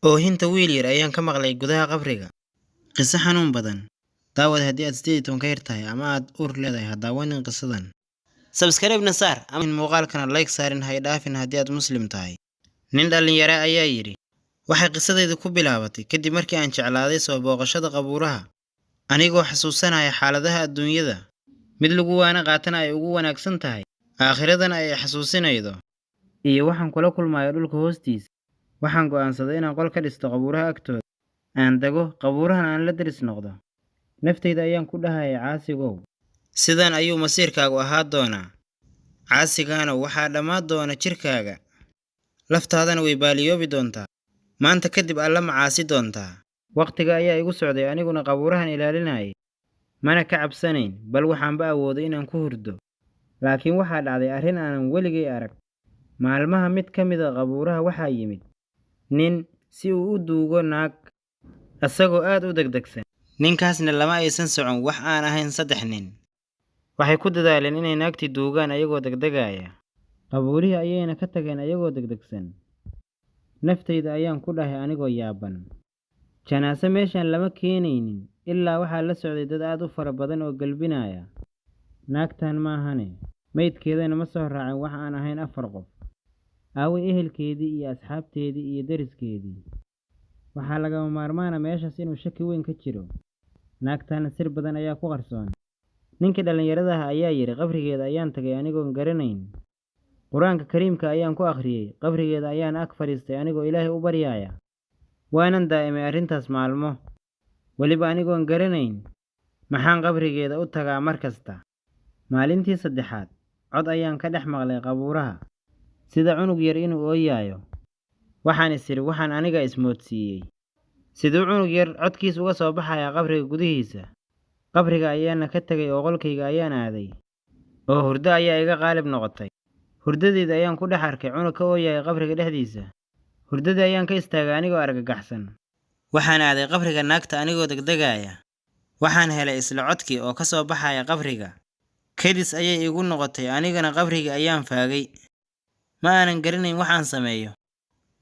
Oohinta wiil yar ayaan ka maqlay gudaha qabriga. Qiso xanuun badan. Daawad haddii aad 18 ka yar tahay ama aad uur leedahay ha daawanin qisadan. Subscribe-na saar ama muuqaalkana like saarin hay dhaafin haddii aad muslim tahay. Nin dhalinyaro ayaa yidhi, waxay qisadaydu ku bilaabatay kadib markii aan jeclaaday soo booqashada qabuuraha. Anigoo xasuusanaya xaaladaha adduunyada, mid lagu waana qaatana ay ugu wanaagsan tahay, aakhiradan ay xasuusinaydo, iyo waxaan kula kulmayo dhulka hoostiisa. Waxaan go'aansaday inaan qol ka dhisto qabuuraha agtooda. Aan dago qabuurahan aan la daris noqdo. Naftayda ayaan ku dhahaya caasigow. Sidan ayuu masiirkaagu ahaa doonaa. Caasigaana waxaa dhammaan doona jirkaaga. Laftaadana way baaliyoobi doontaa. Maanta kadib alla macaasi doontaa. Waqtiga ayaa igu socday aniguna qabuurahan ilaalinayay. Mana ka cabsanayn, bal waxaanba awooday inaan ku hurdo. Laakiin waxaa dhacday arrin aanan weligay arag. Maalmaha mid ka mid ah qabuuraha waxaa yimid nin si uu u duugo naag, asagoo aad u degdegsan. Ninkaasna lama aysan socon wax aan ahayn 3 nin. Waxay ku dadaaleen inay naagtii duugaan ayagoo degdegaya. Qabuurihii ayayna ka tageen ayagoo degdegsan. Naftayda ayaan ku dhahay anigoo yaaban. Janaase meeshan lama keenaynin, ilaa waxaa la socday dad aad u fara badan oo galbinaya. Naagtan maahane, maydkeedana ma soo raacin wax aan ahayn 4 qof. Aaway ehelkeedii iyo asxaabteedii iyo deriskeedii. Waxaa lagama maarmaana meeshaas inuu shaki weyn ka jiro. Naagtana sir badan ayaa ku qarsoon. Ninkii dhalinyarada ah ayaa yiri qabrigeeda ayaan tagay anigoon garanayn. Quraanka Kariimka ayaan ku akhriyay, qabrigeeda ayaan ag fadhiistay anigoo Ilaahay u baryaya. Waanan daa'imay arrintaas maalmo. Waliba anigoon garanayn maxaan qabrigeeda u tagaa mar kasta. Maalintii 3aad, cod ayaan ka dhex maqlay qabuuraha. Sida cunug yar inuu ooyayo. Waxaan isiri waxaan aniga ismoodsiiyey. Siduu cunug yar codkiis uga soo baxaya qabriga gudihiisa. Qabriga ayaana ka tagay oo qolkayga ayaan aaday. Oo hurdo ayaa iga qaalib noqotay. Hurdadeeda ayaan ku dhex arkay cunug ka ooyaya qabriga dhexdiisa. Hurdada ayaan ka istaagay anigoo argagaxsan. Waxaan aaday qabriga naagta anigoo degdegaya. Waxaan helay isla codkii oo ka soo baxaya qabriga. Kedis ayay igu noqotay anigana qabriga ayaan faagay. Ma aanan garanayn waxaan sameeyo.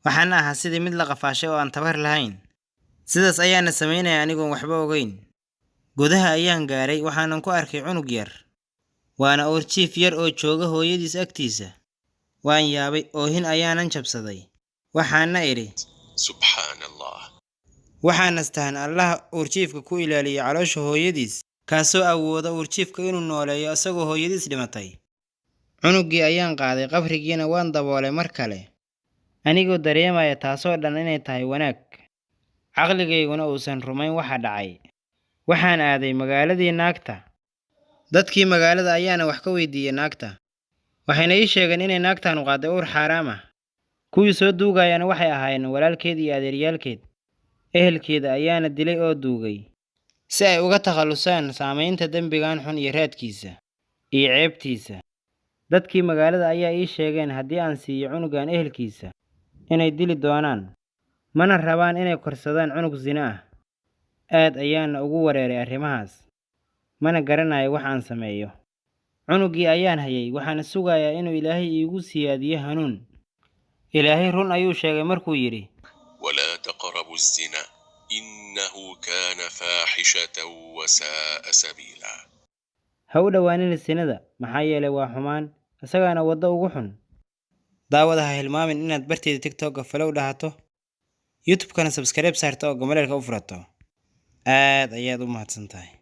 Waxaan ahaa sidii mid la qafaashay oo aan tabar lahayn. Sidaas ayaana sameynaya anigoon waxba ogeyn. Gudaha ayaan gaaray waxaanan ku arkay cunug yar. Waana jiif yar oo jooga hooyadiis agtiisa. Waan yaabay oohin ayaanan jabsaday. Waxaana idhi, Subhanallah. waxaan astahan Allah jiifka ku ilaaliyo caloosha hooyadiis, kaasoo awooda jiifka inuu nooleeyo asagoo hooyadiis dhimatay. Cunugii ayaan qaaday qabrigiina waan daboolay mar kale. Anigoo dareemaya taasoo dhan inay tahay wanaag. Caqligayguna uusan rumayn waxa dhacay. Waxaan aaday magaaladii naagta. Dadkii magaalada ayaana wax ka weydiiyay naagta. Waxayna ii sheegeen inay naagtan u qaaday uur xaraam ah. Kuwii soo duugayana waxay ahaayeen walaalkeed iyo adeeryaalkeed. Ehelkeeda ayaana dilay oo duugay. Si ay uga takhalusaan saamaynta dembigan xun iyo raadkiisa iyo ceebtiisa. Dadkii magaalada ayaa ii sheegeen haddii aan siiyo cunugan ehelkiisa inay dili doonaan. Mana rabaan inay korsadaan cunug zina ah. Aad ayaana ugu wareeray arrimahaas. Mana garanayo wax aan sameeyo. Cunugii ayaan hayay waxaan sugayaa inuu Ilaahay iigu siyaadiyo hanuun. Ilaahay run ayuu sheegay markuu yiri, ولا تقربوا الزنا إنه كان فاحشة وساء سبيلا. ha u dhawaanina sinada maxaa yeelay waa xumaan isagaana waddo ugu xun. Daawada ha hilmaamin inaad barteeda TikTok follow dhahato, YouTube-kana subscribe saarto oo gamareelka u furato. Aad ayaad u mahadsantahay.